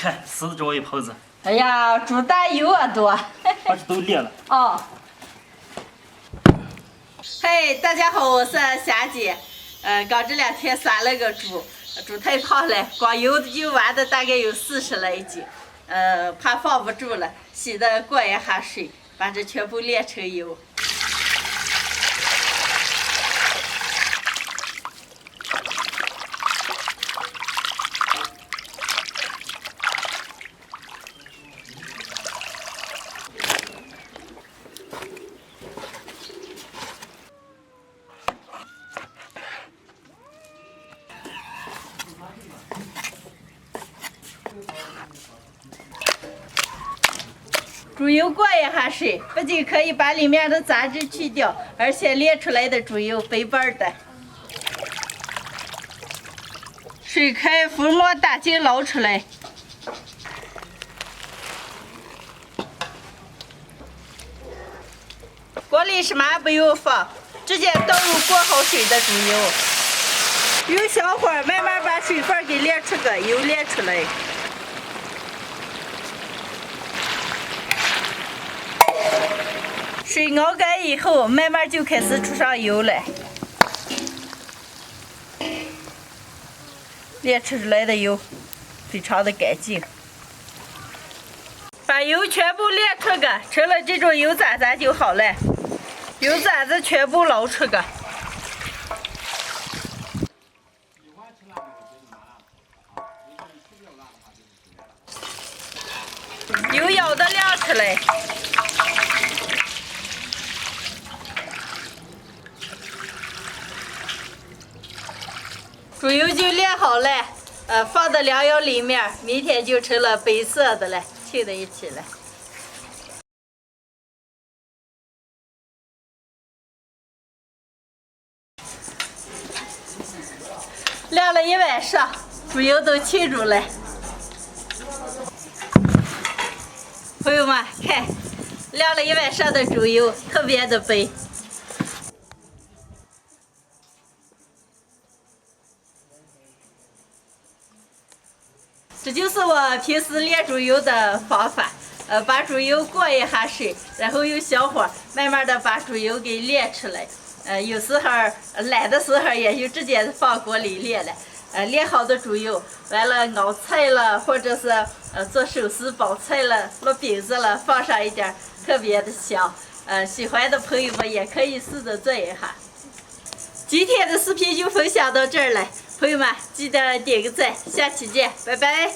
看撕的这我一泡子。哎呀，猪胆油啊多。把这都裂了。哦。嘿，大家好，我是霞姐。刚这2天杀了个猪，猪太胖了，光油挖的大概有40来斤。怕放不住了，洗的过一下水，把这全部炼成油。猪油过一下水，不仅可以把里面的杂质去掉，而且炼出来的猪油白白的。水开，浮沫大劲捞出来。锅里什么也不用放，直接倒入过好水的猪油，用小火慢慢把水分给炼出个油炼出来。水熬干以后，慢慢就开始出上油了。炼出来的油非常的干净。把油全部炼出个，成了这种油渣渣就好了。油渣子全部捞出个。油舀的晾出来。猪油就炼好了，放到凉窑里面，明天就成了白色的了，浸在一起了。晾了1晚上，猪油都浸住了。朋友们看，晾了1晚上的猪油特别的白。这就是我平时炼猪油的方法，把猪油过一下水，然后用小火慢慢的把猪油给炼出来。有时候懒的时候也就直接放锅里炼了。炼好的猪油，完了熬菜了，或者是做寿司包菜了、烙饼子了，放上一点，特别的香。喜欢的朋友们也可以试着做一下。今天的视频就分享到这儿了。朋友们，记得点个赞，下期见，拜拜。